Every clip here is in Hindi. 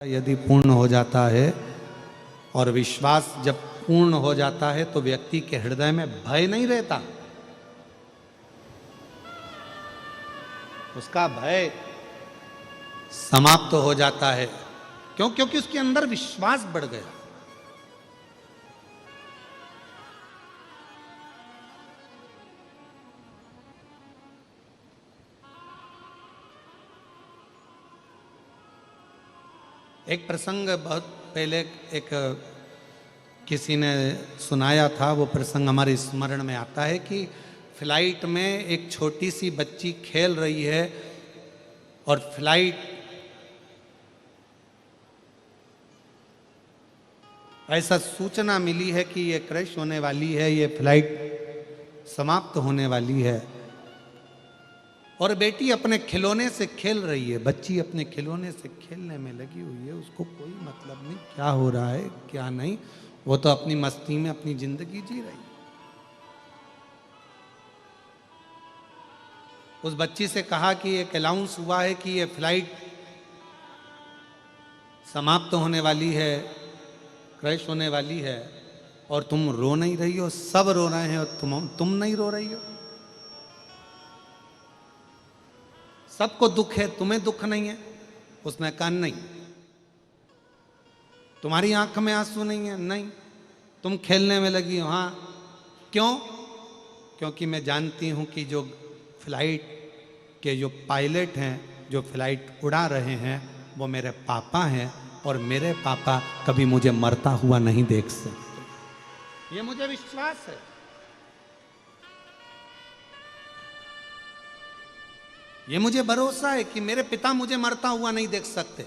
यदि पूर्ण हो जाता है और विश्वास जब पूर्ण हो जाता है तो व्यक्ति के हृदय में भय नहीं रहता, उसका भय समाप्त हो जाता है। क्यों? क्योंकि उसके अंदर विश्वास बढ़ गया। एक प्रसंग बहुत पहले एक किसी ने सुनाया था, वो प्रसंग हमारे स्मरण में आता है कि फ्लाइट में एक छोटी सी बच्ची खेल रही है और फ्लाइट ऐसा सूचना मिली है कि ये क्रैश होने वाली है, ये फ्लाइट समाप्त होने वाली है। और बेटी अपने खिलौने से खेल रही है, बच्ची अपने खिलौने से खेलने में लगी हुई है, उसको कोई मतलब नहीं क्या हो रहा है क्या नहीं, वो तो अपनी मस्ती में अपनी जिंदगी जी रही है। उस बच्ची से कहा कि एक अनाउंस हुआ है कि ये फ्लाइट समाप्त होने वाली है, क्रैश होने वाली है, और तुम रो नहीं रही हो, सब रो रहे हैं और तुम नहीं रो रही हो। सबको दुख है, तुम्हें दुख नहीं है? उसने कहा नहीं। तुम्हारी आंख में आंसू नहीं है? नहीं। तुम खेलने में लगी हो? हाँ। क्यों? क्योंकि मैं जानती हूं कि जो फ्लाइट के जो पायलट हैं, जो फ्लाइट उड़ा रहे हैं, वो मेरे पापा हैं और मेरे पापा कभी मुझे मरता हुआ नहीं देख सकते। ये मुझे विश्वास है। ये मुझे भरोसा है कि मेरे पिता मुझे मरता हुआ नहीं देख सकते।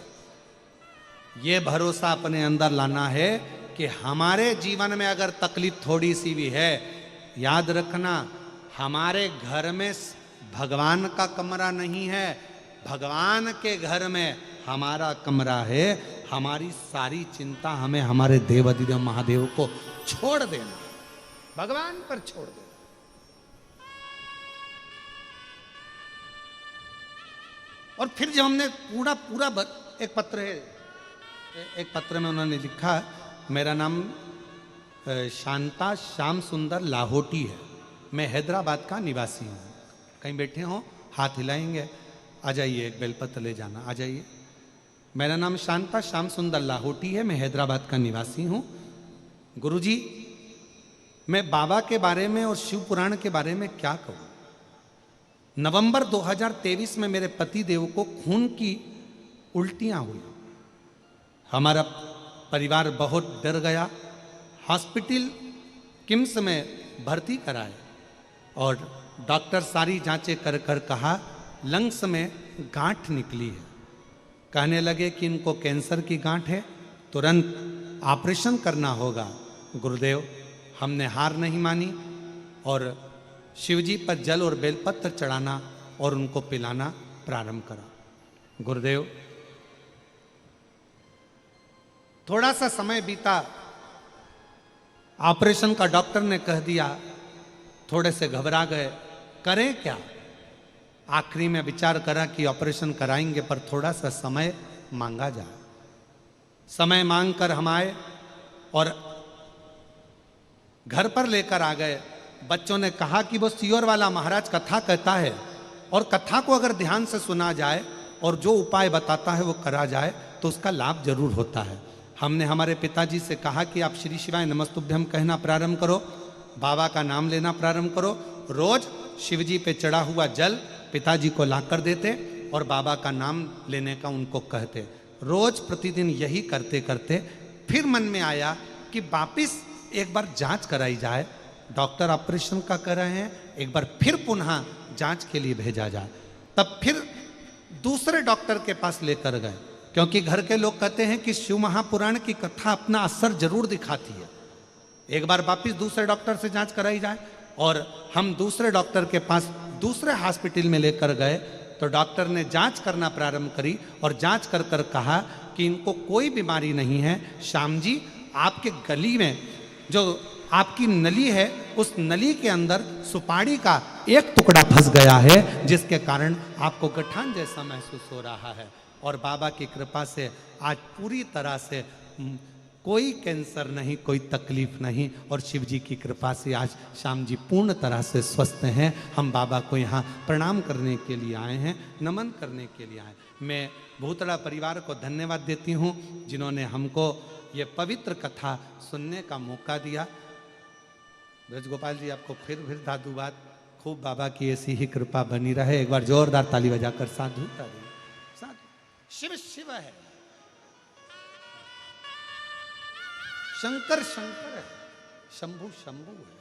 ये भरोसा अपने अंदर लाना है कि हमारे जीवन में अगर तकलीफ थोड़ी सी भी है, याद रखना हमारे घर में भगवान का कमरा नहीं है, भगवान के घर में हमारा कमरा है। हमारी सारी चिंता हमें हमारे देवाधिदेव महादेव को छोड़ देना, भगवान पर छोड़ देना। और फिर जब हमने पूरा एक पत्र है, एक पत्र में उन्होंने लिखा, मेरा नाम शांता श्याम सुंदर लाहोटी है, मैं हैदराबाद का निवासी हूँ। कहीं बैठे हो, हाथ हिलाएंगे, आ जाइए, एक बेलपत्र ले जाना, आ जाइए। मेरा नाम शांता श्याम सुंदर लाहोटी है, मैं हैदराबाद का निवासी हूँ। गुरुजी, मैं बाबा के बारे में और शिव पुराण के बारे में क्या कहूँ। नवंबर 2023 में मेरे पति देव को खून की उल्टियां हुई। हमारा परिवार बहुत डर गया, हॉस्पिटल किम्स में भर्ती कराए और डॉक्टर सारी जांचें कर कर कहा लंग्स में गांठ निकली है। कहने लगे कि इनको कैंसर की गांठ है, तुरंत ऑपरेशन करना होगा। गुरुदेव, हमने हार नहीं मानी और शिवजी पर जल और बेलपत्र चढ़ाना और उनको पिलाना प्रारंभ करा। गुरुदेव, थोड़ा सा समय बीता, ऑपरेशन का डॉक्टर ने कह दिया, थोड़े से घबरा गए, करें क्या। आखिरी में विचार करा कि ऑपरेशन कराएंगे पर थोड़ा सा समय मांगा जाए। समय मांगकर हम आए और घर पर लेकर आ गए। बच्चों ने कहा कि वो सियोर वाला महाराज कथा कहता है और कथा को अगर ध्यान से सुना जाए और जो उपाय बताता है वो करा जाए तो उसका लाभ जरूर होता है। हमने हमारे पिताजी से कहा कि आप श्री शिवाय नमस्तुभ्यम कहना प्रारंभ करो, बाबा का नाम लेना प्रारंभ करो। रोज शिवजी पे चढ़ा हुआ जल पिताजी को ला कर देते और बाबा का नाम लेने का उनको कहते। रोज प्रतिदिन यही करते करते फिर मन में आया कि वापिस एक बार जांच कराई जाए। डॉक्टर ऑपरेशन का कर रहे हैं, एक बार फिर पुनः जांच के लिए भेजा जाए। तब फिर दूसरे डॉक्टर के पास लेकर गए, क्योंकि घर के लोग कहते हैं कि शिव महापुराण की कथा अपना असर जरूर दिखाती है। एक बार वापिस दूसरे डॉक्टर से जांच कराई जाए और हम दूसरे डॉक्टर के पास दूसरे हॉस्पिटल में लेकर गए तो डॉक्टर ने जांच करना प्रारंभ करी और जांच कर कर कहा कि इनको कोई बीमारी नहीं है। श्याम जी, आपके गली में जो आपकी नली है, उस नली के अंदर सुपारी का एक टुकड़ा फंस गया है, जिसके कारण आपको गठान जैसा महसूस हो रहा है। और बाबा की कृपा से आज पूरी तरह से कोई कैंसर नहीं, कोई तकलीफ नहीं, और शिव जी की कृपा से आज श्याम जी पूर्ण तरह से स्वस्थ हैं। हम बाबा को यहाँ प्रणाम करने के लिए आए हैं, नमन करने के लिए आए। मैं भूतड़ा परिवार को धन्यवाद देती हूँ जिन्होंने हमको ये पवित्र कथा सुनने का मौका दिया। ब्रजगोपाल जी आपको फिर साधुवाद, खूब बाबा की ऐसी ही कृपा बनी रहे। एक बार जोरदार ताली बजाकर साधु साधु। शिव शिव है, शंकर शंकर है, शंभु शंभु है।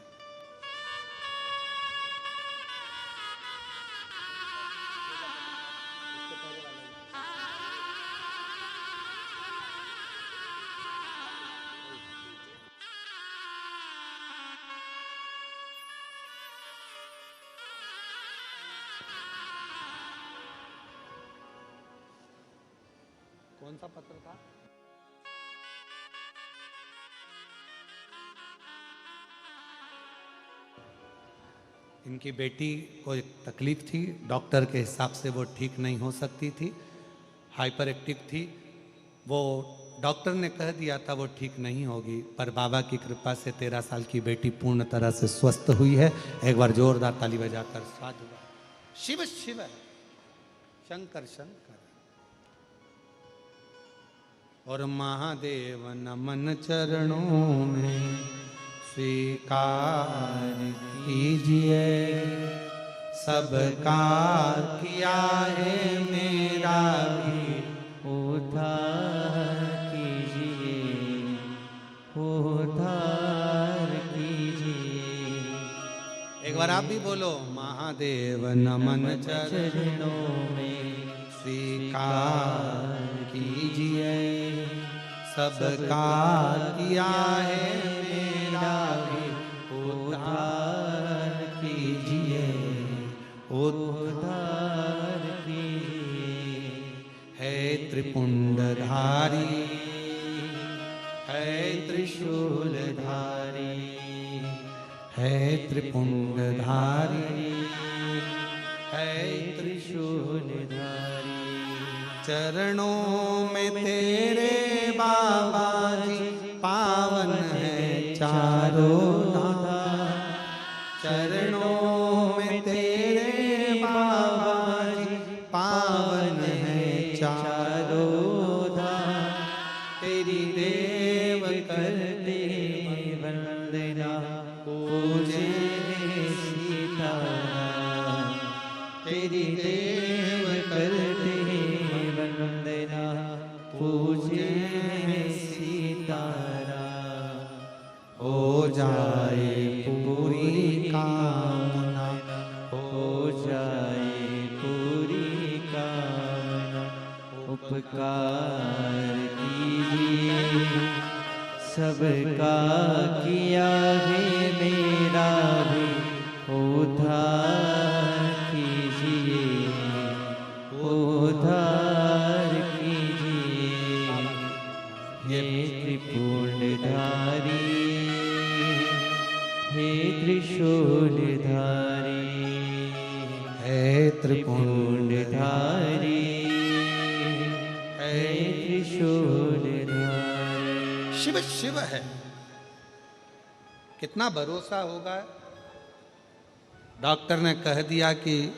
कौन सा पत्र था? इनकी बेटी को एक तकलीफ थी, डॉक्टर के हिसाब से वो ठीक नहीं हो सकती थी, हाइपर एक्टिव थी। वो डॉक्टर ने कह दिया था वो ठीक नहीं होगी, पर बाबा की कृपा से 13 साल की बेटी पूर्ण तरह से स्वस्थ हुई है। एक बार जोरदार ताली बजाकर साधु। शिव शिव है, शंकर शंकर। और महादेव नमन चरणों में स्वीकार कीजिए, सबका किया है मेरा भी उद्धार कीजिए, उद्धार कीजिए। एक बार आप भी बोलो, महादेव नमन चरणों में स्वीकार कीजिए, सबका किया है मेरा भी उद्धार कीजिए, उद्धार कीजिए। है त्रिपुंडधारी, है त्रिशूलधारी, है त्रिपुंडधारी, है त्रिशूलधारी। चरणों में तेरे बाबा जी पावन है चारों धाम, चरणों में तेरे बाबा जी पावन है चारों धाम। तेरी देव करते वंदना पूजे सीताराम, तेरी देव करते वंदना पूजे सीताराम। हो जाए पूरी कामना, हो जाए पूरी कामना। उपकार कीजिए, सबका किया है मेरा भी उद्धार कीजिए, उद्धार कीजिए। हे त्रिपुंडधारी, हे त्रिशूलधारी, हे त्रिपुंडधारी, हे त्रिशूलधारी। शिव शिव है। कितना भरोसा होगा। डॉक्टर ने कह दिया कि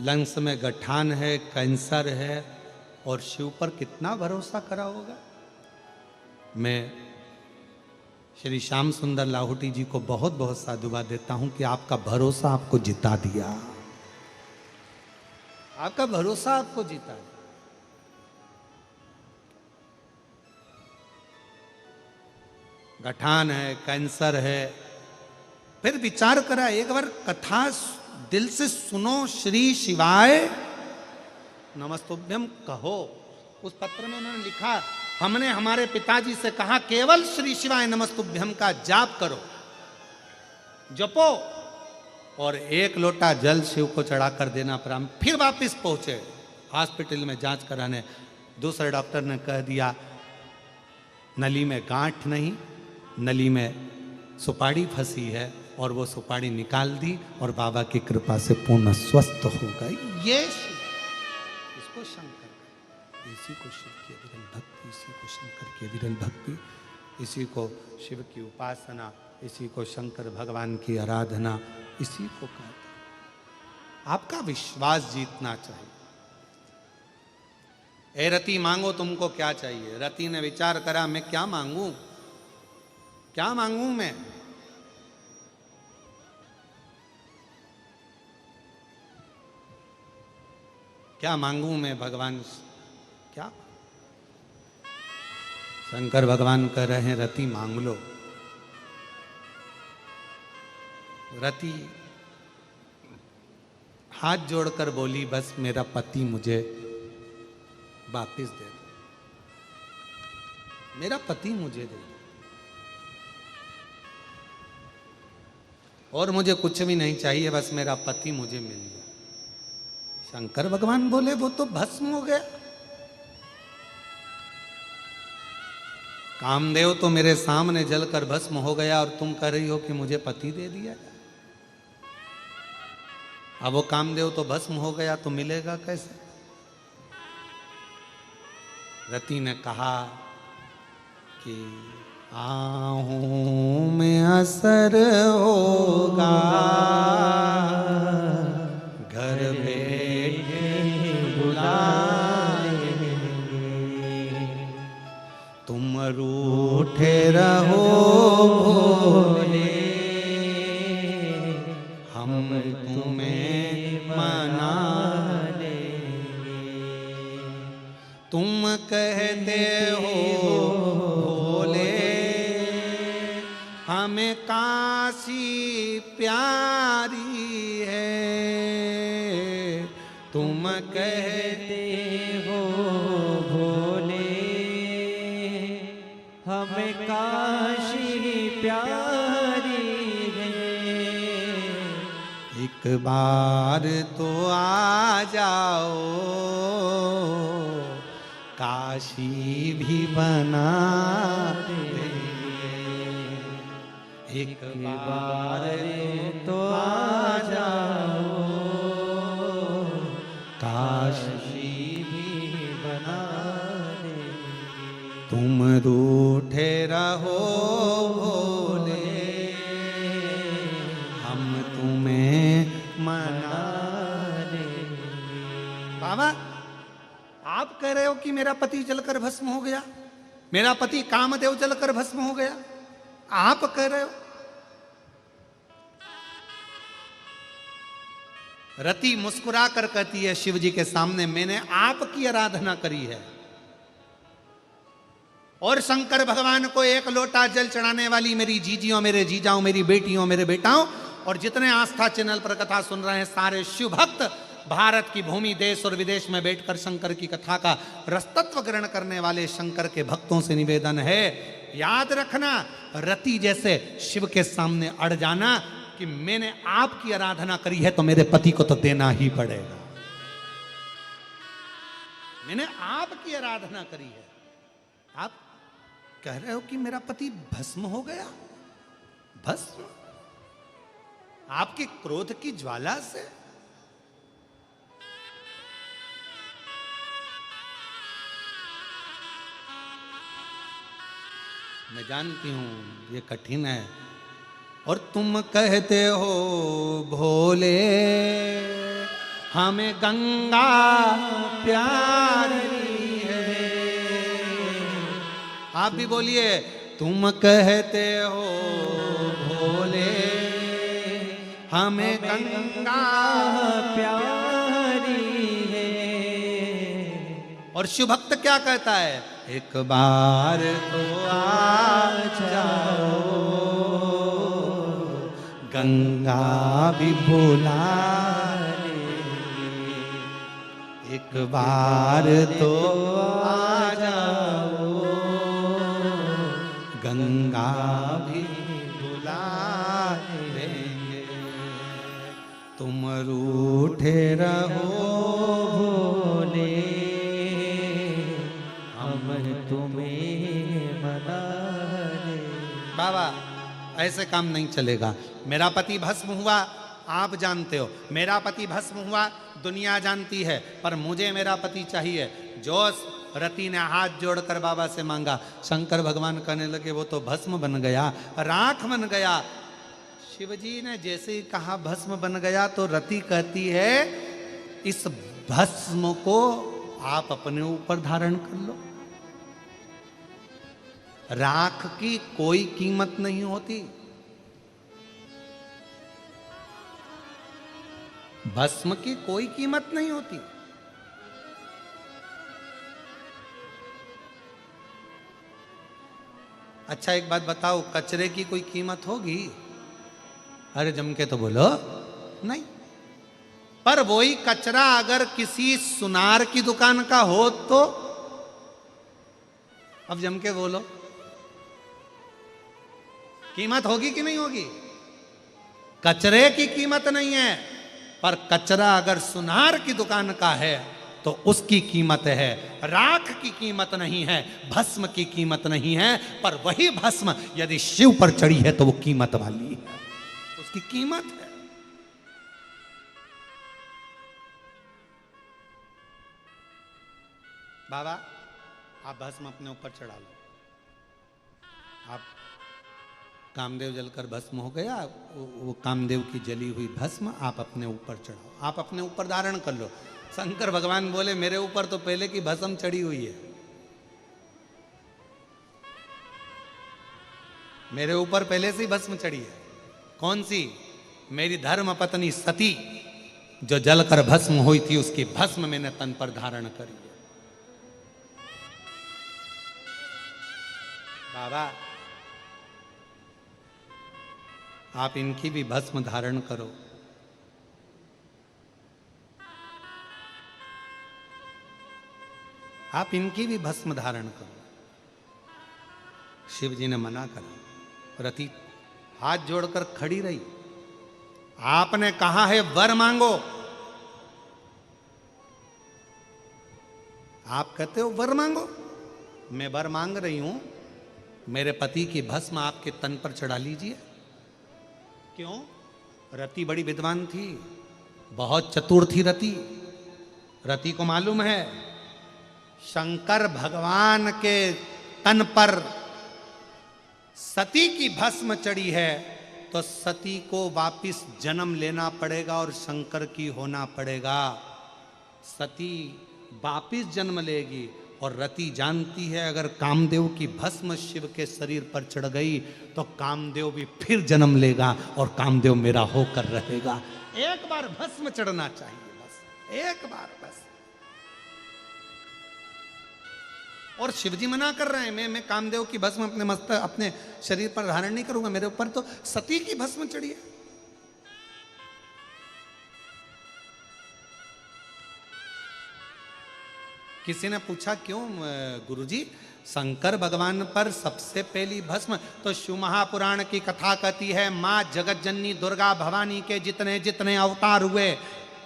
लंग्स में गठान है, कैंसर है, और शिव पर कितना भरोसा करा होगा। मैं श्री श्याम सुंदर लाहौटी जी को बहुत बहुत साधुवाद देता हूं कि आपका भरोसा आपको जिता दिया, आपका भरोसा आपको जिता दिया। गठान है, कैंसर है, फिर विचार करा, एक बार कथा दिल से सुनो। श्री शिवाय नमस्तुभ्यम कहो। उस पत्र में उन्होंने लिखा, हमने हमारे पिताजी से कहा केवल श्री शिवाय नमस्तुभ्यम का जाप करो, जपो, और 1 लोटा जल शिव को चढ़ाकर देना प्रारंभ। फिर वापस पहुंचे हॉस्पिटल में जांच कराने। दूसरे डॉक्टर ने कह दिया नली में गांठ नहीं, नली में सुपारी फंसी है, और वो सुपारी निकाल दी और बाबा की कृपा से पूर्ण स्वस्थ हो गई। ये इसको शंकर। इसी को शिव की अविरल भक्ति, इसी को शंकर की अविरल भक्ति, इसी को शिव की उपासना, इसी को शंकर भगवान की आराधना, इसी को कहते हैं। आपका विश्वास जीतना चाहिए। ए रति मांगो तुमको क्या चाहिए। रति ने विचार करा, मैं क्या मांगू, क्या मांगू मैं। क्या मांगू मैं भगवान, क्या। शंकर भगवान कह रहे हैं रति मांग लो। रति हाथ जोड़कर बोली, बस मेरा पति मुझे वापिस दे दो, मेरा पति मुझे दे दो, और मुझे कुछ भी नहीं चाहिए, बस मेरा पति मुझे मिल जाए। शंकर भगवान बोले, वो तो भस्म हो गया। कामदेव तो मेरे सामने जलकर भस्म हो गया और तुम कह रही हो कि मुझे पति दे दिया। अब वो कामदेव तो भस्म हो गया, तो मिलेगा कैसे। रति ने कहा कि आहूं में असर होगा, घर बैठे बुलाएंगे, तुम रूठे रहो भोले, हम तुम्हें मना लेंगे। तुम कहते हो भोले हमें काशी प्यारी है, तुम कहते हो भोले हमें काशी प्यारी है। एक बार तो आ जाओ, काशी भी बना देंगे। एक बार तो आ जाओ, काशी भी बना देंगे। तुम रूठे रहो भोले, हम तुम्हें मना देंगे। बाबा, आप कह रहे हो कि मेरा पति जलकर भस्म हो गया, मेरा पति कामदेव जलकर भस्म हो गया, आप कह रहे हो। रति मुस्कुरा कर कहती है शिव जी के सामने, मैंने आपकी आराधना करी है, और शंकर भगवान को एक लोटा जल चढ़ाने वाली मेरी जीजियों, मेरे जीजाओं, मेरी बेटियों, मेरे बेटाओं, और जितने आस्था चैनल पर कथा सुन रहे हैं सारे शिव भक्त, भारत की भूमि देश और विदेश में बैठकर शंकर की कथा का रसतत्व ग्रहण करने वाले शंकर के भक्तों से निवेदन है, याद रखना, रति जैसे शिव के सामने अड़ जाना कि मैंने आपकी आराधना करी है तो मेरे पति को तो देना ही पड़ेगा। मैंने आपकी आराधना करी है, आप कह रहे हो कि मेरा पति भस्म हो गया। भस्म आपके क्रोध की ज्वाला से। मैं जानती हूं ये कठिन है, और तुम कहते हो भोले हमें गंगा प्यारी है। आप भी बोलिए, तुम कहते हो भोले हमें गंगा प्यारी है। और शिव भक्त क्या कहता है, एक बार तो आ जाओ, गंगा भी बुला लेंगे। एक बार तो आ जाओ, गंगा भी बुला लेंगे। तुम रूठे रहो भोले, हम तुम्हें मना लेंगे। बाबा, ऐसे काम नहीं चलेगा। मेरा पति भस्म हुआ, आप जानते हो, मेरा पति भस्म हुआ, दुनिया जानती है, पर मुझे मेरा पति चाहिए। जो रति ने हाथ जोड़कर बाबा से मांगा। शंकर भगवान कहने लगे वो तो भस्म बन गया, राख बन गया। शिवजी ने जैसे ही कहा भस्म बन गया तो रति कहती है इस भस्म को आप अपने ऊपर धारण कर लो। राख की कोई कीमत नहीं होती, भस्म की कोई कीमत नहीं होती। अच्छा एक बात बताओ, कचरे की कोई कीमत होगी? अरे जम के तो बोलो नहीं। पर वही कचरा अगर किसी सुनार की दुकान का हो तो अब जम के बोलो कीमत होगी कि नहीं होगी? कचरे की कीमत नहीं है, पर कचरा अगर सुनार की दुकान का है तो उसकी कीमत है। राख की कीमत नहीं है, भस्म की कीमत नहीं है, पर वही भस्म यदि शिव पर चढ़ी है तो वो कीमत वाली है, उसकी कीमत है। बाबा आप भस्म अपने ऊपर चढ़ा लो। आप कामदेव जलकर भस्म हो गया, वो कामदेव की जली हुई भस्म आप अपने ऊपर चढ़ाओ, आप अपने ऊपर धारण कर लो। शंकर भगवान बोले मेरे ऊपर तो पहले की भस्म चढ़ी हुई है, मेरे ऊपर पहले से ही भस्म चढ़ी है। कौन सी? मेरी धर्म पत्नी सती जो जलकर भस्म हुई थी, उसकी भस्म मैंने तन पर धारण करी है। बाबा आप इनकी भी भस्म धारण करो। आप इनकी भी भस्म धारण करो। शिव जी ने मना करा। रति हाथ जोड़कर खड़ी रही। आपने कहा है वर मांगो, आप कहते हो वर मांगो। मैं वर मांग रही हूं, मेरे पति की भस्म आपके तन पर चढ़ा लीजिए। क्यों? रति बड़ी विद्वान थी, बहुत चतुर थी रति। रति को मालूम है शंकर भगवान के तन पर सती की भस्म चढ़ी है तो सती को वापिस जन्म लेना पड़ेगा और शंकर की होना पड़ेगा। सती वापिस जन्म लेगी और रति जानती है अगर कामदेव की भस्म शिव के शरीर पर चढ़ गई तो कामदेव भी फिर जन्म लेगा और कामदेव मेरा होकर रहेगा। एक बार भस्म चढ़ना चाहिए, बस एक बार बस। और शिवजी मना कर रहे हैं, मैं कामदेव की भस्म अपने अपने शरीर पर धारण नहीं करूंगा, मेरे ऊपर तो सती की भस्म चढ़ी है। किसी ने पूछा क्यों गुरुजी, शंकर भगवान पर सबसे पहली भस्म तो शिव महापुराण की कथा कहती है मां जगत जननी दुर्गा भवानी के जितने जितने अवतार हुए,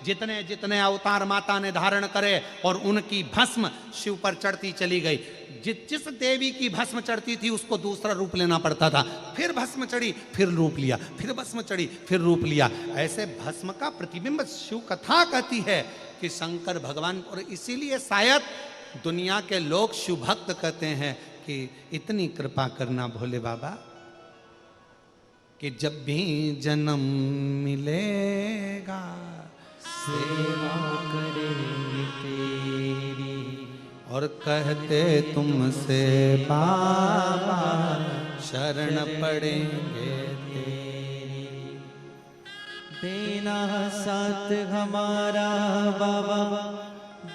जितने जितने अवतार माता ने धारण करे और उनकी भस्म शिव पर चढ़ती चली गई। जिस देवी की भस्म चढ़ती थी उसको दूसरा रूप लेना पड़ता था, फिर भस्म चढ़ी फिर रूप लिया, फिर भस्म चढ़ी फिर रूप लिया। ऐसे भस्म का प्रतिबिंब शिव कथा कहती है कि शंकर भगवान, और इसीलिए शायद दुनिया के लोग शिव भक्त कहते हैं कि इतनी कृपा करना भोले बाबा कि जब भी जन्म मिलेगा सेवा करेंगे तेरी, और कहते तुमसे बाबा शरण पड़ेंगे तेरी। देना साथ हमारा बाबा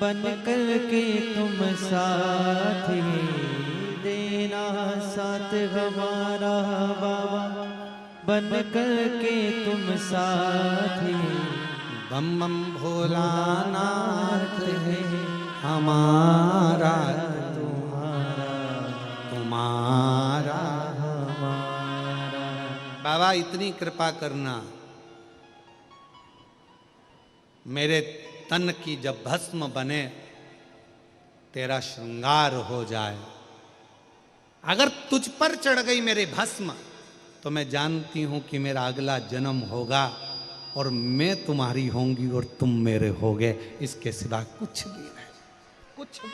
बन कर के तुम साथी, देना साथ हमारा बाबा बन कर के तुम साथी। बम बम भोलानाथ है हमारा तुम्हारा, तुम्हारा हमारा। बाबा इतनी कृपा करना, मेरे तन की जब भस्म बने तेरा श्रृंगार हो जाए। अगर तुझ पर चढ़ गई मेरी भस्म तो मैं जानती हूं कि मेरा अगला जन्म होगा और मैं तुम्हारी होंगी और तुम मेरे होगे, इसके सिवा कुछ भी नहीं, कुछ भी।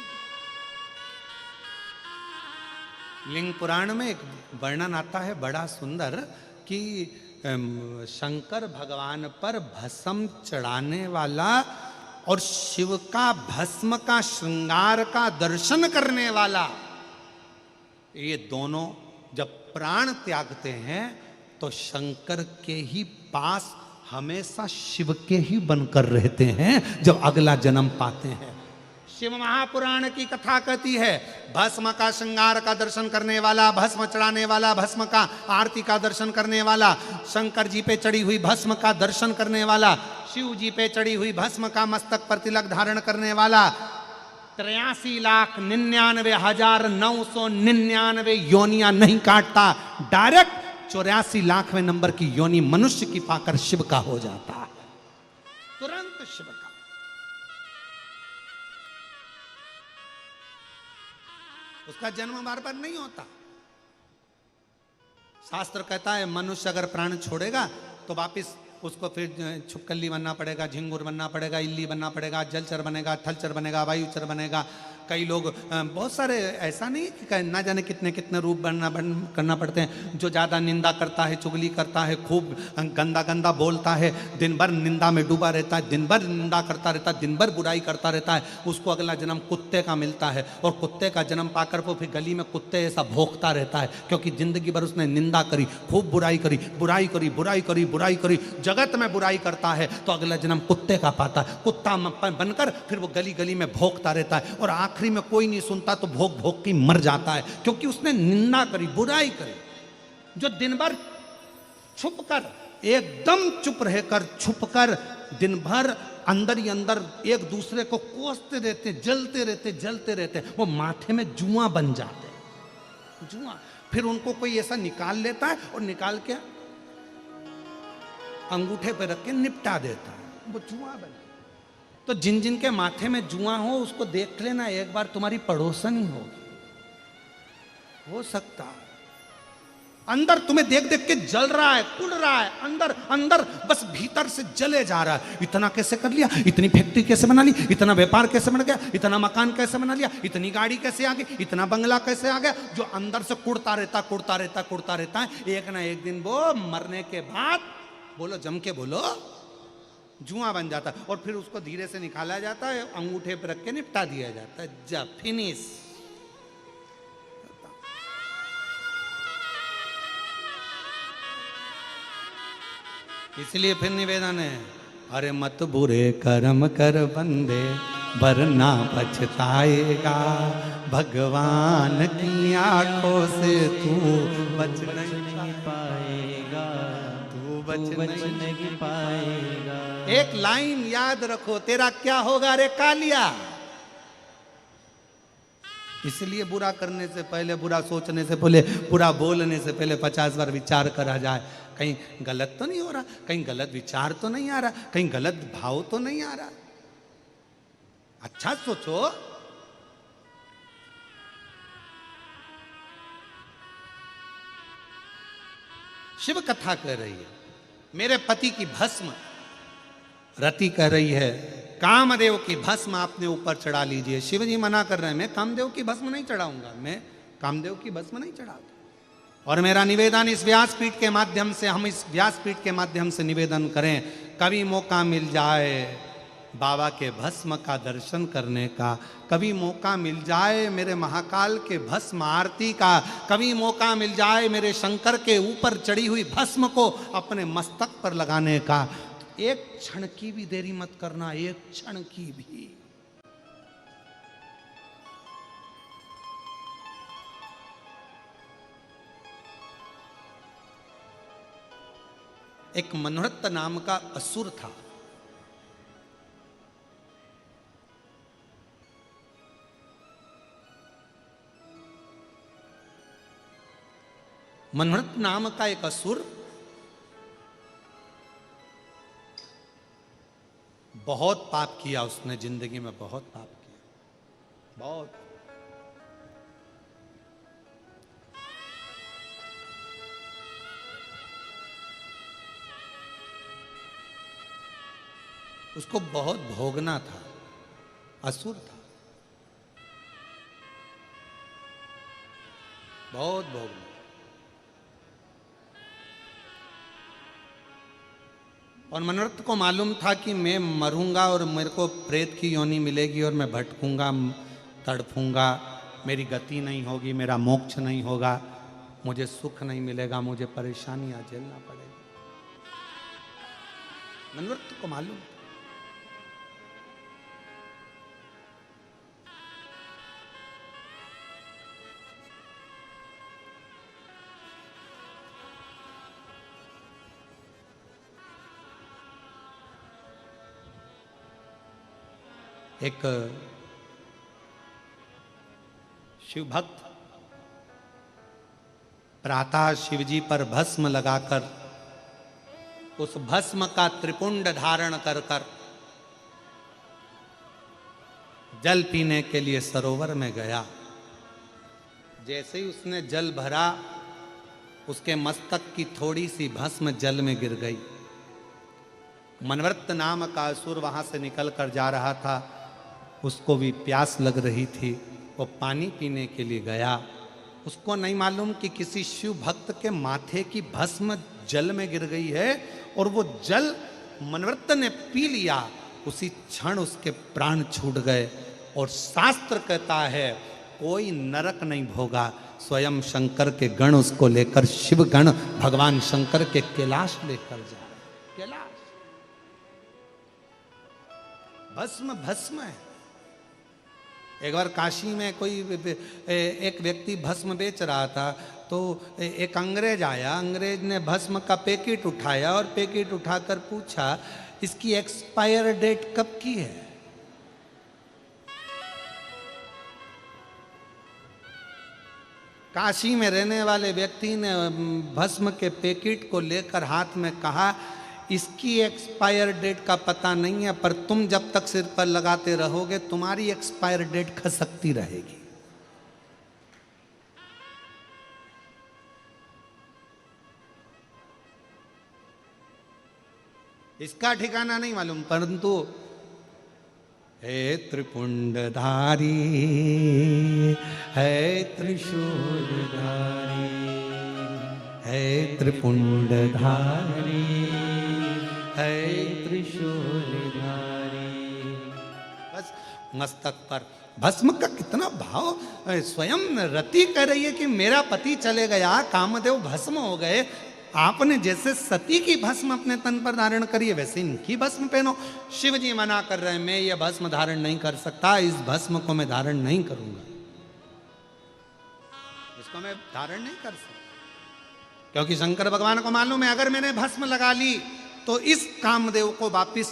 लिंग पुराण में एक वर्णन आता है बड़ा सुंदर कि शंकर भगवान पर भस्म चढ़ाने वाला और शिव का भस्म का श्रृंगार का दर्शन करने वाला, ये दोनों जब प्राण त्यागते हैं तो शंकर के ही पास हमेशा शिव के ही बनकर रहते हैं जब अगला जन्म पाते हैं। शिव महापुराण की कथा कहती है, भस्म का श्रृंगार का दर्शन करने वाला, भस्म चढ़ाने वाला, भस्म का आरती का दर्शन करने वाला, शंकर जी पे चढ़ी हुई भस्म का दर्शन करने वाला, शिव जी पे चढ़ी हुई भस्म का मस्तक पर तिलक धारण करने वाला 83,99,999 योनियां नहीं काटता, डायरेक्ट 84,00,000वें नंबर की योनि मनुष्य की पाकर शिव का हो जाता, तुरंत शिव का। उसका जन्म बार बार नहीं होता। शास्त्र कहता है मनुष्य अगर प्राण छोड़ेगा तो वापिस उसको फिर छुपकली बनना पड़ेगा, झिंगुर बनना पड़ेगा, इल्ली बनना पड़ेगा, जलचर बनेगा, थलचर बनेगा, वायुचर बनेगा। कई लोग बहुत सारे, ऐसा नहीं कि ना जाने कितने कितने रूप करना पड़ते हैं। जो ज़्यादा निंदा करता है, चुगली करता है, खूब गंदा गंदा बोलता है, दिन भर निंदा में डूबा रहता है, दिन भर निंदा करता रहता है, दिन भर बुराई करता रहता है, उसको अगला जन्म कुत्ते का मिलता है। और कुत्ते का जन्म पाकर वो फिर गली में कुत्ते ऐसा भौंकता रहता है, क्योंकि जिंदगी भर उसने निंदा करी, खूब बुराई करी, बुराई करी, बुराई करी, बुराई करी, जगत में बुराई करता है, तो अगला जन्म कुत्ते का पाता है। कुत्ता बनकर फिर वो गली गली में भौंकता रहता है, और आखिरी में कोई नहीं सुनता तो भोग भोग के मर जाता है, क्योंकि उसने निंदा करी, बुराई करी। जो दिन भर छुपकर, एकदम चुप रहकर, छुपकर दिन भर अंदर ही अंदर एक दूसरे को कोसते रहते, जलते रहते, जलते रहते, वो माथे में जुआ बन जाते, जुआ। फिर उनको कोई ऐसा निकाल लेता है और निकाल के अंगूठे पे रख के निपटा देता है, वो जुआ बन। तो जिन जिन के माथे में जुआ हो उसको देख लेना, एक बार तुम्हारी पड़ोसन ही होगी, हो सकता है। अंदर तुम्हें देख देख के जल रहा है, कुड़ रहा है, अंदर अंदर बस भीतर से जले जा रहा है। इतना कैसे कर लिया, इतनी फैक्ट्री कैसे बना ली, इतना व्यापार कैसे बन गया, इतना मकान कैसे बना लिया, इतनी गाड़ी कैसे आ गई, इतना बंगला कैसे आ गया। जो अंदर से कुड़ता रहता, कुड़ता रहता, कुड़ता रहता है, एक ना एक दिन वो मरने के बाद, बोलो जम के बोलो, जुआ बन जाता है। और फिर उसको धीरे से निकाला जाता है, अंगूठे पर रख के निपटा दिया जाता है, जा फिनिश। इसलिए फिर निवेदन है, अरे मत बुरे कर्म कर बंदे वरना पछताएगा, भगवान की आंखों से तू बच नहीं पाएगा, तू बच नहीं पाएगा। एक लाइन याद रखो, तेरा क्या होगा रे कालिया। इसलिए बुरा करने से पहले, बुरा सोचने से पहले, बुरा बोलने से पहले 50 बार विचार करा जाए, कहीं गलत तो नहीं हो रहा, कहीं गलत विचार तो नहीं आ रहा, कहीं गलत भाव तो नहीं आ रहा। अच्छा सोचो। शिव कथा कह रही है, मेरे पति की भस्म, रति कह रही है कामदेव की भस्म आपने ऊपर चढ़ा लीजिए। शिव जी मना कर रहे हैं, मैं कामदेव की भस्म नहीं चढ़ाऊंगा, मैं कामदेव की भस्म नहीं चढ़ाऊंगा। और मेरा निवेदन इस व्यासपीठ के माध्यम से, हम इस व्यासपीठ के माध्यम से निवेदन करें, कभी मौका मिल जाए बाबा के भस्म का दर्शन करने का, कभी मौका मिल जाए मेरे महाकाल के भस्म आरती का, कभी मौका मिल जाए मेरे शंकर के ऊपर चढ़ी हुई भस्म को अपने मस्तक पर लगाने का, एक क्षण की भी देरी मत करना, एक क्षण की भी। एक मनोरथ नाम का असुर था, मनोरथ नाम का एक असुर बहुत पाप किया उसने, जिंदगी में बहुत पाप किया, बहुत। उसको बहुत भोगना था, असुर था। बहुत भोग लो। और मनोरथ को मालूम था कि मैं मरूंगा और मेरे को प्रेत की योनि मिलेगी और मैं भटकूंगा, तड़फूंगा, मेरी गति नहीं होगी, मेरा मोक्ष नहीं होगा, मुझे सुख नहीं मिलेगा, मुझे परेशानियां झेलना पड़ेगा। मनोरथ को मालूम था। एक शिव भक्त प्रातः शिवजी पर भस्म लगाकर उस भस्म का त्रिपुंड धारण कर कर जल पीने के लिए सरोवर में गया। जैसे ही उसने जल भरा, उसके मस्तक की थोड़ी सी भस्म जल में गिर गई। मनवर्त नाम का असुर वहां से निकल कर जा रहा था, उसको भी प्यास लग रही थी, वो पानी पीने के लिए गया। उसको नहीं मालूम कि किसी शिव भक्त के माथे की भस्म जल में गिर गई है और वो जल मनवर्त ने पी लिया। उसी क्षण उसके प्राण छूट गए। और शास्त्र कहता है कोई नरक नहीं भोगा, स्वयं शंकर के गण उसको लेकर, शिव गण भगवान शंकर के कैलाश लेकर जा रहे। कैलाश भस्म भस्म है। एक बार काशी में कोई एक व्यक्ति भस्म बेच रहा था, तो एक अंग्रेज आया। अंग्रेज ने भस्म का पैकेट उठाया और पैकेट उठाकर पूछा, इसकी एक्सपायर डेट कब की है? काशी में रहने वाले व्यक्ति ने भस्म के पैकेट को लेकर हाथ में कहा, इसकी एक्सपायर डेट का पता नहीं है, पर तुम जब तक सिर पर लगाते रहोगे तुम्हारी एक्सपायर डेट खसकती रहेगी। इसका ठिकाना नहीं मालूम, परंतु हे त्रिपुंडधारी, है त्रिशूलधारी, है त्रिपुंडधारी, है त्रिशूलधारी। बस मस्तक पर भस्म का कितना भाव। स्वयं रति कह रही है कि मेरा पति चले गया, कामदेव भस्म हो गए, आपने जैसे सती की भस्म अपने तन पर धारण करी है वैसे इनकी भस्म पहनो। शिव जी मना कर रहे हैं, मैं ये भस्म धारण नहीं कर सकता, इस भस्म को मैं धारण नहीं करूंगा, इसको मैं धारण नहीं कर सकता। क्योंकि शंकर भगवान को मालूम है अगर मैंने भस्म लगा ली तो इस कामदेव को वापिस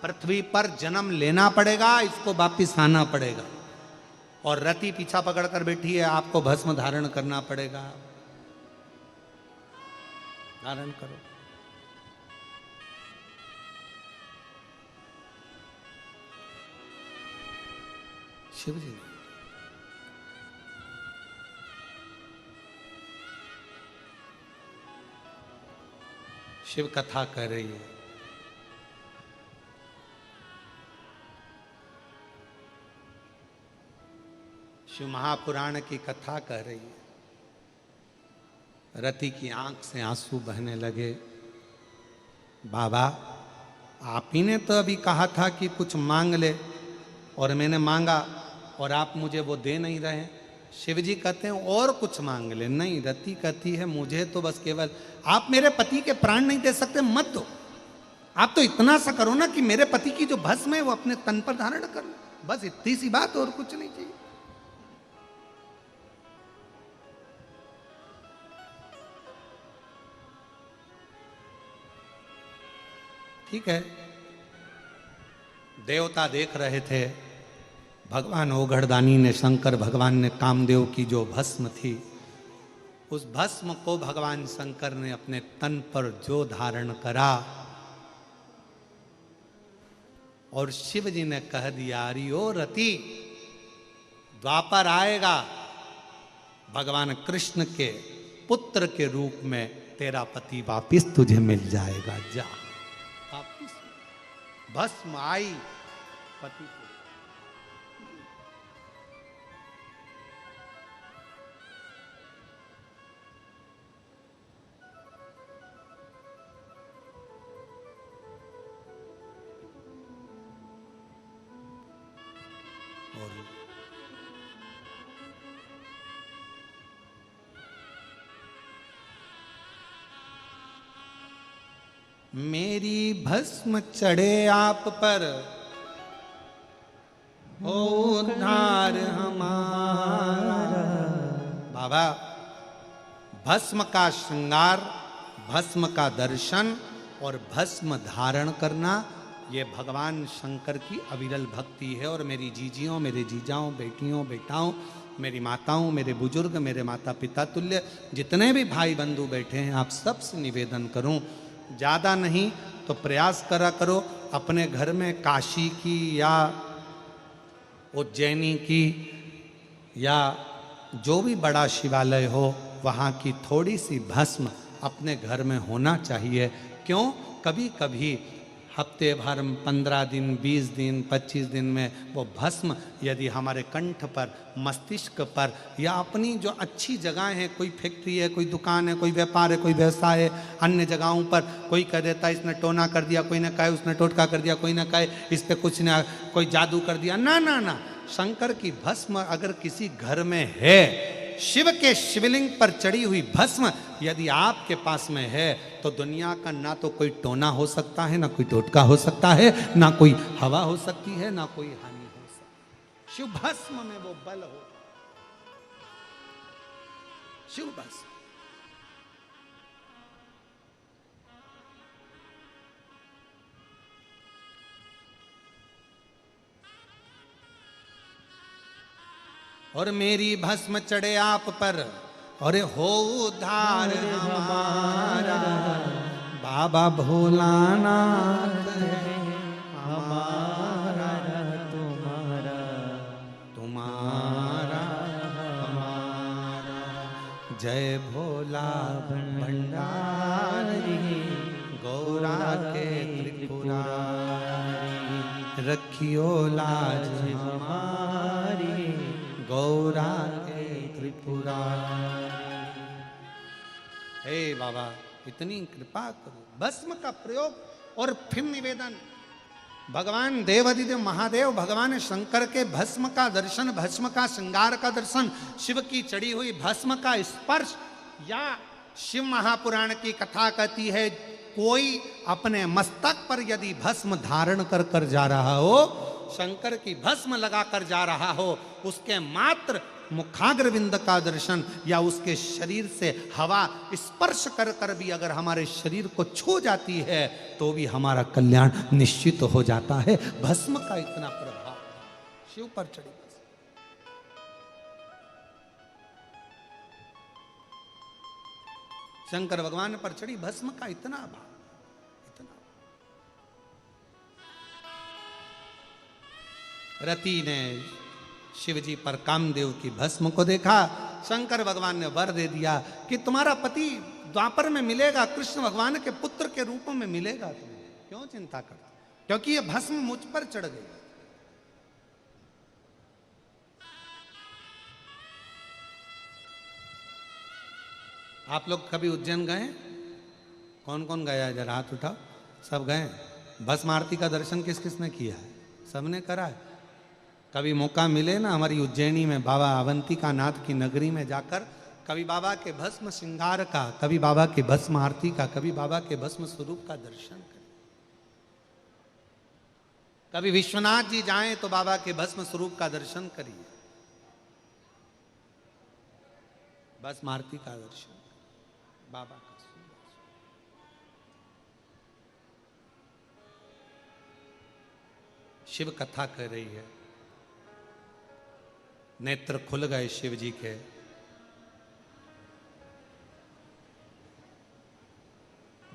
पृथ्वी पर जन्म लेना पड़ेगा, इसको वापिस आना पड़ेगा। और रति पीछा पकड़ कर बैठी है, आपको भस्म धारण करना पड़ेगा, धारण करो। शिव जी शिव कथा कह रही है। शिव महापुराण की कथा कह रही है। रति की आंख से आंसू बहने लगे। बाबा आप ही ने तो अभी कहा था कि कुछ मांग ले, और मैंने मांगा और आप मुझे वो दे नहीं रहे। शिव जी कहते हैं और कुछ मांग ले। नहीं, रति कहती है मुझे तो बस केवल, आप मेरे पति के प्राण नहीं दे सकते, मत दो, आप तो इतना सा करो ना कि मेरे पति की जो भस्म है वो अपने तन पर धारण कर लो, बस इतनी सी बात, और कुछ नहीं चाहिए। ठीक है, देवता देख रहे थे। भगवान ओघड़दानी ने, शंकर भगवान ने कामदेव की जो भस्म थी, उस भस्म को भगवान शंकर ने अपने तन पर जो धारण करा, और शिव जी ने कह दिया, अरे ओ रति, द्वापर आएगा, भगवान कृष्ण के पुत्र के रूप में तेरा पति वापिस तुझे मिल जाएगा, जा। वापिस भस्म आई पति को। मेरी भस्म चढ़े आप पर हो उद्धार हमारा। बाबा, भस्म का श्रृंगार, भस्म का दर्शन और भस्म धारण करना, ये भगवान शंकर की अविरल भक्ति है। और मेरी जीजियों, मेरे जीजाओं, बेटियों, बेटाओं, मेरी माताओं, मेरे बुजुर्ग, मेरे माता पिता तुल्य जितने भी भाई बंधु बैठे हैं, आप सबसे निवेदन करूं, ज़्यादा नहीं तो प्रयास करा करो अपने घर में काशी की या उज्जैनी की या जो भी बड़ा शिवालय हो, वहाँ की थोड़ी सी भस्म अपने घर में होना चाहिए। क्यों? कभी कभी हफ्ते भर, 15 दिन, 20 दिन, 25 दिन में वो भस्म यदि हमारे कंठ पर, मस्तिष्क पर या अपनी जो अच्छी जगह है, कोई फैक्ट्री है, कोई दुकान है, कोई व्यापार है, कोई व्यवसाय है, अन्य जगहों पर कोई कह देता है इसने टोना कर दिया, कोई ने कहे उसने टोटका कर दिया, कोई ने कहे इस पे कुछ ने कोई जादू कर दिया। ना ना ना, शंकर की भस्म अगर किसी घर में है, शिव के शिवलिंग पर चढ़ी हुई भस्म यदि आपके पास में है, तो दुनिया का ना तो कोई टोना हो सकता है, ना कोई टोटका हो सकता है, ना कोई हवा हो सकती है, ना कोई हानि हो सकती। शिव भस्म में वो बल हो, शिव भस्म। और मेरी भस्म चढ़े आप पर, और हो उद्धार हमारा। बाबा भोलानाथ है हमारा, तुम्हारा तुम्हारा हमारा। जय भोला भंडारी, गौरा के त्रिपुरारी, रखियो लाज हमारी, गौरा के त्रिपुरारी। हे बाबा, इतनी कृपा करो, भस्म का प्रयोग। और फिर निवेदन, भगवान देवाधिदेव महादेव भगवान शंकर के भस्म का दर्शन, भस्म का श्रृंगार का दर्शन, शिव की चढ़ी हुई भस्म का स्पर्श, या शिव महापुराण की कथा कहती है कोई अपने मस्तक पर यदि भस्म धारण कर कर जा रहा हो, शंकर की भस्म लगाकर जा रहा हो, उसके मात्र मुखाग्रविंद का दर्शन या उसके शरीर से हवा स्पर्श कर कर भी अगर हमारे शरीर को छू जाती है, तो भी हमारा कल्याण निश्चित हो जाता है। भस्म का इतना प्रभाव शिव पर चढ़ी भस्म। शंकर भगवान पर चढ़ी भस्म का इतना भाव, इतना। रति ने शिव जी पर कामदेव की भस्म को देखा, शंकर भगवान ने वर दे दिया कि तुम्हारा पति द्वापर में मिलेगा, कृष्ण भगवान के पुत्र के रूप में मिलेगा, तुम्हें क्यों चिंता करते, क्योंकि ये भस्म मुझ पर चढ़ गई। आप लोग कभी उज्जैन गए? कौन कौन गया है? जरा हाथ उठाओ। सब गए? भस्म आरती का दर्शन किस किस ने किया है? सबने करा है। कभी मौका मिले ना हमारी उज्जैनी में बाबा अवंतिका नाथ की नगरी में जाकर कभी बाबा के भस्म श्रृंगार का, कभी बाबा के भस्म आरती का, कभी बाबा के भस्म स्वरूप का दर्शन करें। कभी विश्वनाथ जी जाएं तो बाबा के भस्म स्वरूप का दर्शन करिए, भस्म आरती का दर्शन बाबा का। शिव कथा कर रही है, नेत्र खुल गए शिव जी के।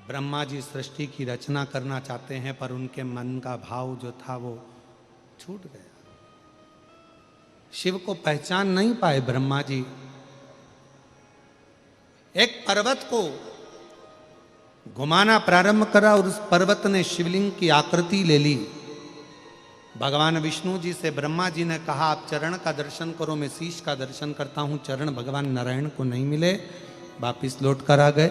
ब्रह्मा जी सृष्टि की रचना करना चाहते हैं, पर उनके मन का भाव जो था वो छूट गया। शिव को पहचान नहीं पाए ब्रह्मा जी। एक पर्वत को घुमाना प्रारंभ करा और उस पर्वत ने शिवलिंग की आकृति ले ली। भगवान विष्णु जी से ब्रह्मा जी ने कहा आप चरण का दर्शन करो, मैं शीश का दर्शन करता हूँ। चरण भगवान नारायण को नहीं मिले, वापिस लौट कर आ गए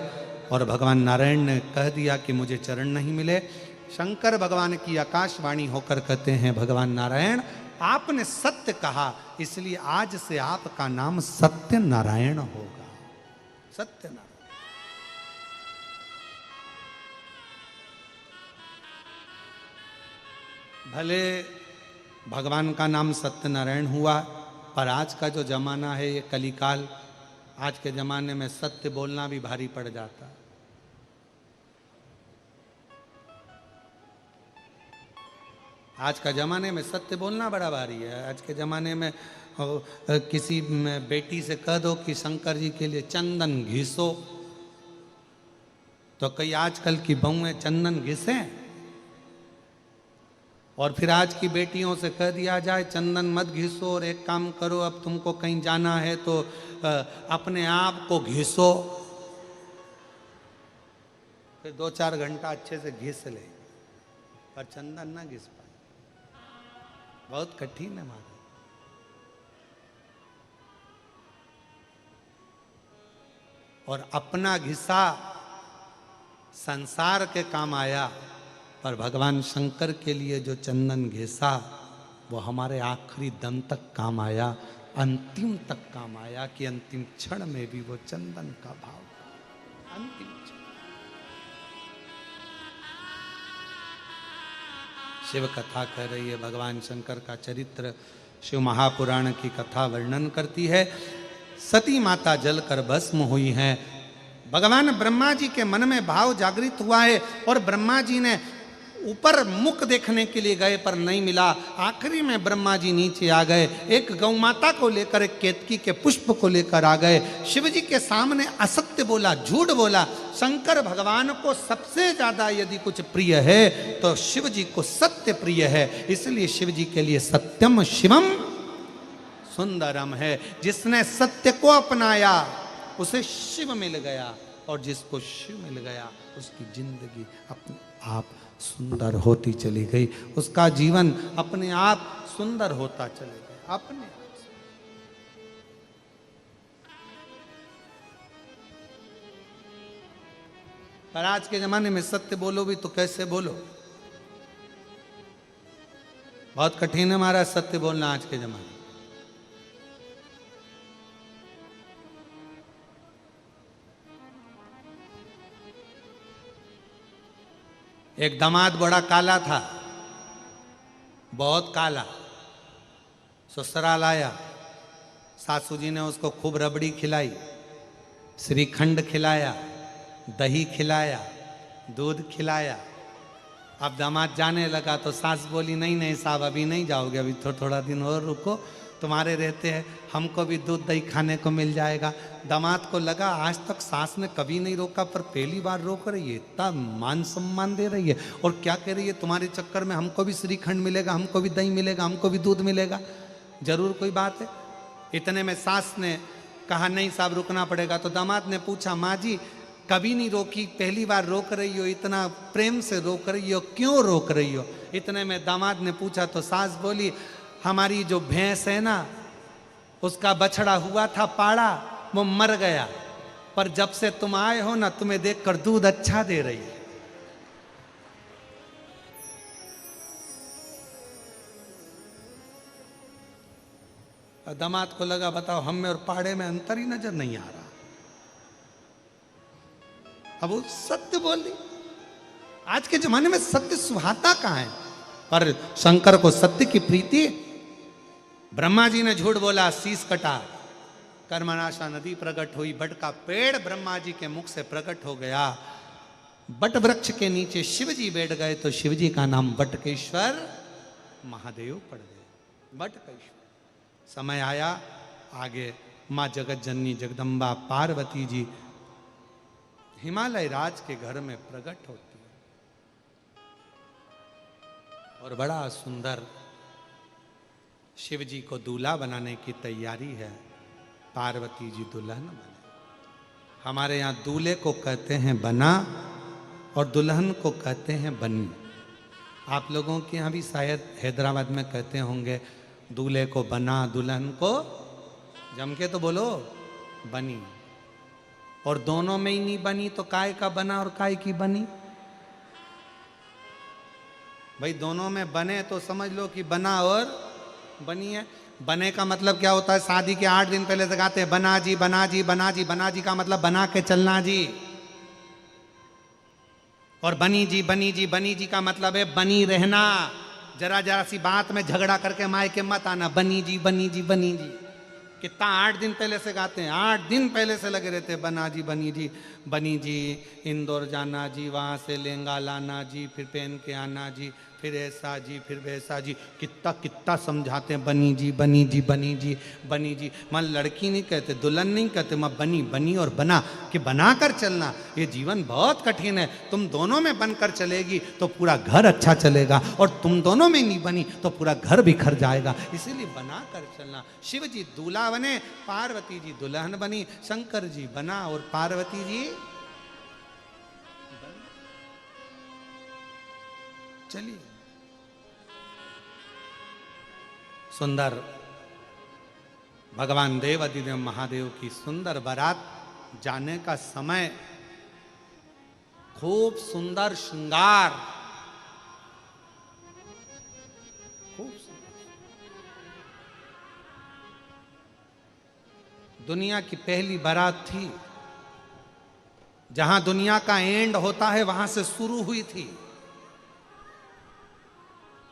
और भगवान नारायण ने कह दिया कि मुझे चरण नहीं मिले। शंकर भगवान की आकाशवाणी होकर कहते हैं भगवान नारायण आपने सत्य कहा, इसलिए आज से आपका नाम सत्य नारायण होगा। सत्य नारायण। भले भगवान का नाम सत्यनारायण हुआ, पर आज का जो जमाना है ये कलिकाल, आज के जमाने में सत्य बोलना भी भारी पड़ जाता है। आज का जमाने में सत्य बोलना बड़ा भारी है। आज के जमाने में किसी बेटी से कह दो कि शंकर जी के लिए चंदन घिसो, तो कई आजकल की बहुएं चंदन घिसे, और फिर आज की बेटियों से कह दिया जाए चंदन मत घिसो और एक काम करो, अब तुमको कहीं जाना है तो अपने आप को घिसो, फिर 2-4 घंटा अच्छे से घिस ले, पर चंदन ना घिस पाए। बहुत कठिन है माता। और अपना घिसा संसार के काम आया, पर भगवान शंकर के लिए जो चंदन घिसा वो हमारे आखिरी दम तक काम आया, अंतिम तक काम आया, कि अंतिम क्षण में भी वो चंदन का भाव, अंतिम क्षण। शिव कथा कह रही है, भगवान शंकर का चरित्र शिव महापुराण की कथा वर्णन करती है। सती माता जलकर भस्म हुई हैं। भगवान ब्रह्मा जी के मन में भाव जागृत हुआ है, और ब्रह्मा जी ने ऊपर मुख देखने के लिए गए पर नहीं मिला। आखिरी में ब्रह्मा जी नीचे आ गए, एक गौ माता को लेकर, एक केतकी के पुष्प को लेकर आ गए। शिव जी के सामने असत्य बोला, झूठ बोला। शंकर भगवान को सबसे ज्यादा यदि कुछ प्रिय है तो शिव जी को सत्य प्रिय है, इसलिए शिव जी के लिए सत्यम शिवम सुंदरम है। जिसने सत्य को अपनाया उसे शिव मिल गया, और जिसको शिव मिल गया उसकी जिंदगी अपने आप सुंदर होती चली गई, उसका जीवन अपने आप सुंदर होता चले गया, अपने आप से। पर आज के जमाने में सत्य बोलो भी तो कैसे बोलो, बहुत कठिन है महाराज सत्य बोलना आज के जमाने में। एक दामाद बड़ा काला था, बहुत काला। ससुराल आया, सासू जी ने उसको खूब रबड़ी खिलाई, श्रीखंड खिलाया, दही खिलाया, दूध खिलाया। अब दामाद जाने लगा तो सास बोली नहीं नहीं साहब अभी नहीं जाओगे, अभी थोड़ा दिन और रुको, तुम्हारे रहते हैं हमको भी दूध दही खाने को मिल जाएगा। दामाद को लगा आज तक सास ने कभी नहीं रोका, पर पहली बार रोक रही है, इतना मान सम्मान दे रही है, और क्या कह रही है तुम्हारे चक्कर में हमको भी श्रीखंड मिलेगा, हमको भी दही मिलेगा, हमको भी दूध मिलेगा, जरूर कोई बात है। इतने में सास ने कहा नहीं साहब रुकना पड़ेगा। तो दामाद ने पूछा माँ जी कभी नहीं रोकी, पहली बार रोक रही हो, इतना प्रेम से रोक रही हो, क्यों रोक रही हो? इतने में दामाद ने पूछा तो सास बोली हमारी जो भैंस है ना उसका बछड़ा हुआ था पाड़ा, वो मर गया, पर जब से तुम आए हो ना तुम्हें देखकर दूध अच्छा दे रही है। दामाद को लगा बताओ हम में और पाड़े में अंतर ही नजर नहीं आ रहा। अब वो सत्य बोल दी। आज के जमाने में सत्य सुहाता कहां है, पर शंकर को सत्य की प्रीति। ब्रह्मा जी ने झूठ बोला, शीश कटा, कर्मनाशा नदी प्रकट हुई, बट का पेड़ ब्रह्मा जी के मुख से प्रकट हो गया। बट वृक्ष के नीचे शिव जी बैठ गए तो शिव जी का नाम बटकेश्वर महादेव पड़ गए। बटकेश्वर। समय आया आगे माँ जगत जननी जगदम्बा पार्वती जी हिमालय राज के घर में प्रकट होती है, और बड़ा सुंदर शिव जी को दूल्हा बनाने की तैयारी है। पार्वती जी दुल्हन बने। हमारे यहाँ दूल्हे को कहते हैं बना और दुल्हन को कहते हैं बनी। आप लोगों के यहाँ भी शायद हैदराबाद में कहते होंगे दूल्हे को बना, दुल्हन को जम के तो बोलो बनी। और दोनों में ही नहीं बनी तो काय का बना और काय की बनी? भाई दोनों में बने तो समझ लो कि बना और बनी है। बने का मतलब क्या होता है? शादी के 8 दिन पहले से गाते हैं बना जी बना जी बना जी। बना जी का मतलब बना के चलना जी। और बनी जी बनी जी बनी जी का मतलब है बनी रहना। जरा जरा सी बात में झगड़ा करके मायके मत आना, बनी जी बनी जी बनी जी। कितना 8 दिन पहले से गाते हैं, 8 दिन पहले से लगे रहते हैं, बना जी बनी जी बनी जी, इंदौर जाना जी, वहाँ से लहंगा लाना जी, फिर पहन के आना जी, फिर ऐसा जी, फिर वैसा जी। कितना कितना समझाते हैं, बनी जी बनी जी बनी जी बनी जी। मैं लड़की नहीं कहते, दुल्हन नहीं कहते, मैं बनी बनी और बना, कि बना कर चलना। ये जीवन बहुत कठिन है, तुम दोनों में बनकर चलेगी तो पूरा घर अच्छा चलेगा, और तुम दोनों में नहीं बनी तो पूरा घर बिखर जाएगा। इसीलिए बना कर चलना। शिव जी दूल्हा बने, पार्वती जी दुल्हन बनी, शंकर जी बना और पार्वती जी बनी। चलिए, सुंदर भगवान देव अधिदेव महादेव की सुंदर बारात जाने का समय, खूब सुंदर श्रृंगार, खूब सुंदर। दुनिया की पहली बारात थी, जहां दुनिया का एंड होता है वहां से शुरू हुई थी।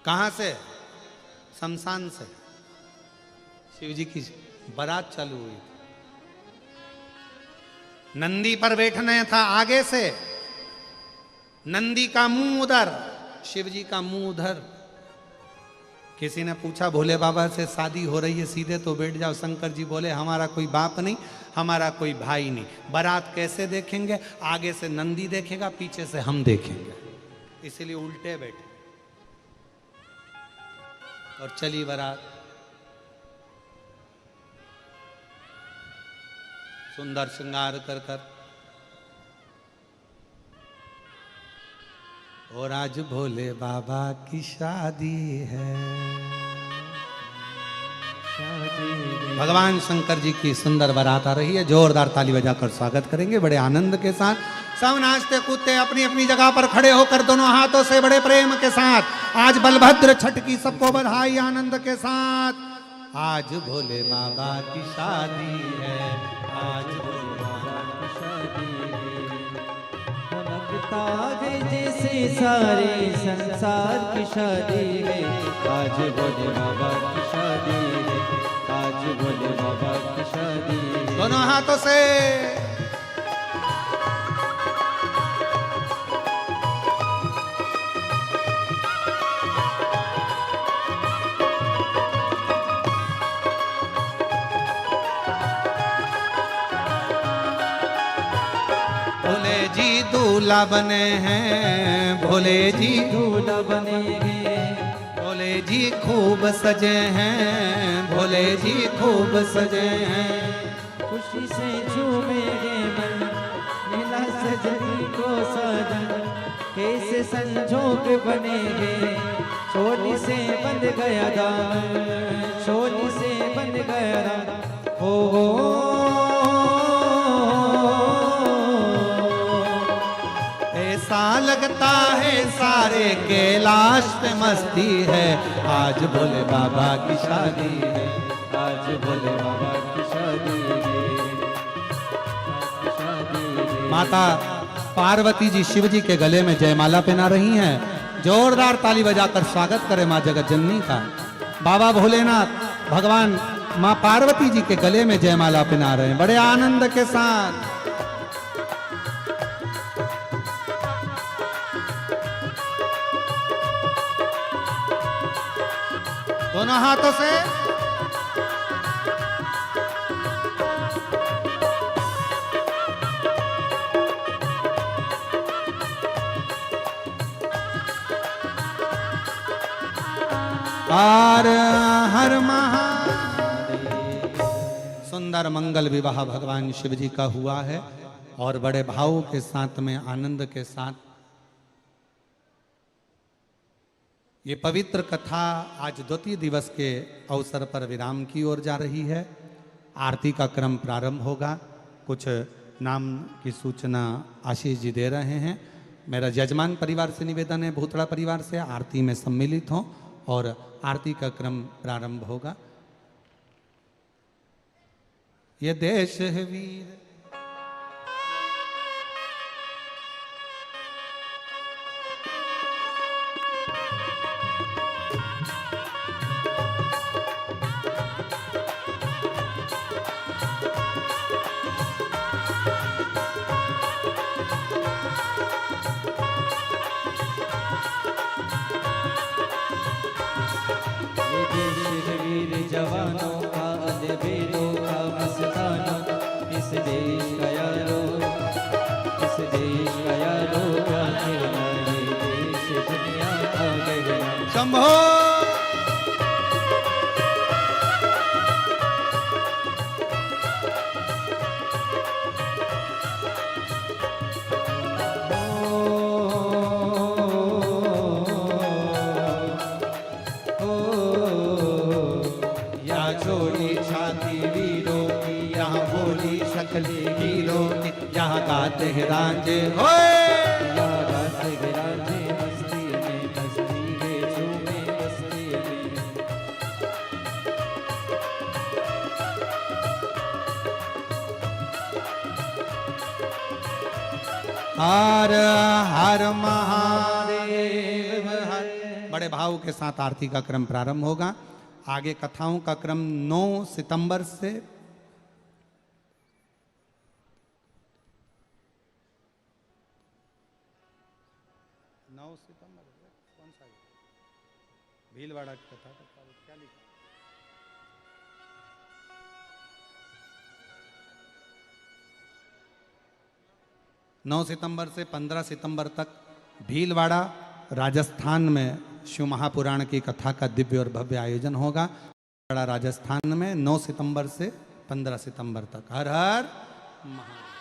कहां से? शमशान से शिव जी की बारात चालू हुई थी। नंदी पर बैठना था आगे से, नंदी का मुंह उधर, शिव जी का मुंह उधर। किसी ने पूछा भोले बाबा से, शादी हो रही है सीधे तो बैठ जाओ। शंकर जी बोले, हमारा कोई बाप नहीं, हमारा कोई भाई नहीं, बारात कैसे देखेंगे? आगे से नंदी देखेगा, पीछे से हम देखेंगे, इसीलिए उल्टे बैठे और चली बारात। सुंदर श्रृंगार कर कर, और आज भोले बाबा की शादी है। भगवान शंकर जी की सुंदर बारात आ रही है। जोरदार ताली बजाकर स्वागत करेंगे बड़े आनंद के साथ। सब नाचते कूदते अपनी अपनी जगह पर खड़े होकर दोनों हाथों से बड़े प्रेम के साथ आज बलभद्र छठ की सबको बधाई आनंद के साथ। आज भोले बाबा की शादी है, आज भोले बाबा की शादी है। लगता है जैसे सारे संसार की शादी है, आज भोले बाबा की शादी है, आज भोले बाबा की शादी है। दोनों हाथों से भोले जी दूल्हा बने हैं, भोले जी दूल्हा बनेंगे, भोले जी खूब सजे हैं, भोले जी खूब सजे हैं। खुशी से झूमेंगे मन, मिला सजनी को सजन, कैसे संजोग बनेंगे। चोली से बंध गया दामन, चोली से बंध गया दामन, हो ऐसा लगता है सारे कैलाश पे मस्ती है, आज भोले बाबा की शादी है, आज भोले बाबा की शादी है। माता पार्वती जी शिव जी के गले में जयमाला पहना रही हैं। जोरदार ताली बजाकर स्वागत करें मां जगत जननी का। बाबा भोलेनाथ भगवान मां पार्वती जी के गले में जयमाला पहना रहे हैं बड़े आनंद के साथ। दोनों हाथों से हर हर महादेव। सुंदर मंगल विवाह भगवान शिव जी का हुआ है और बड़े भाव के साथ में आनंद के साथ ये पवित्र कथा आज द्वितीय दिवस के अवसर पर विराम की ओर जा रही है। आरती का क्रम प्रारंभ होगा। कुछ नाम की सूचना आशीष जी दे रहे हैं। मेरा जजमान परिवार से निवेदन है, भूतड़ा परिवार से, आरती में सम्मिलित हों और आरती का क्रम प्रारंभ होगा। ये देश है वीर, शंभो। या चोली छाती वीरों की, यहाँ बोली शकली वीरों की, यहाँ गाते हैं रांझे होए। यहाँ गाते हैं रांझे मस्ती में, मस्ती में झूमे मस्ती में। हर हर महादेव हर। बड़े भाव के साथ आरती का क्रम प्रारंभ होगा। आगे कथाओं का क्रम 9 सितंबर से 9 सितंबर कौन सा भीलवाड़ा की कथा क्या लिखा? 9 सितंबर से 15 सितंबर तक भीलवाड़ा राजस्थान में शिव महापुराण की कथा का दिव्य और भव्य आयोजन होगा। भीलवाड़ा राजस्थान में 9 सितंबर से 15 सितंबर तक। हर हर महादेव।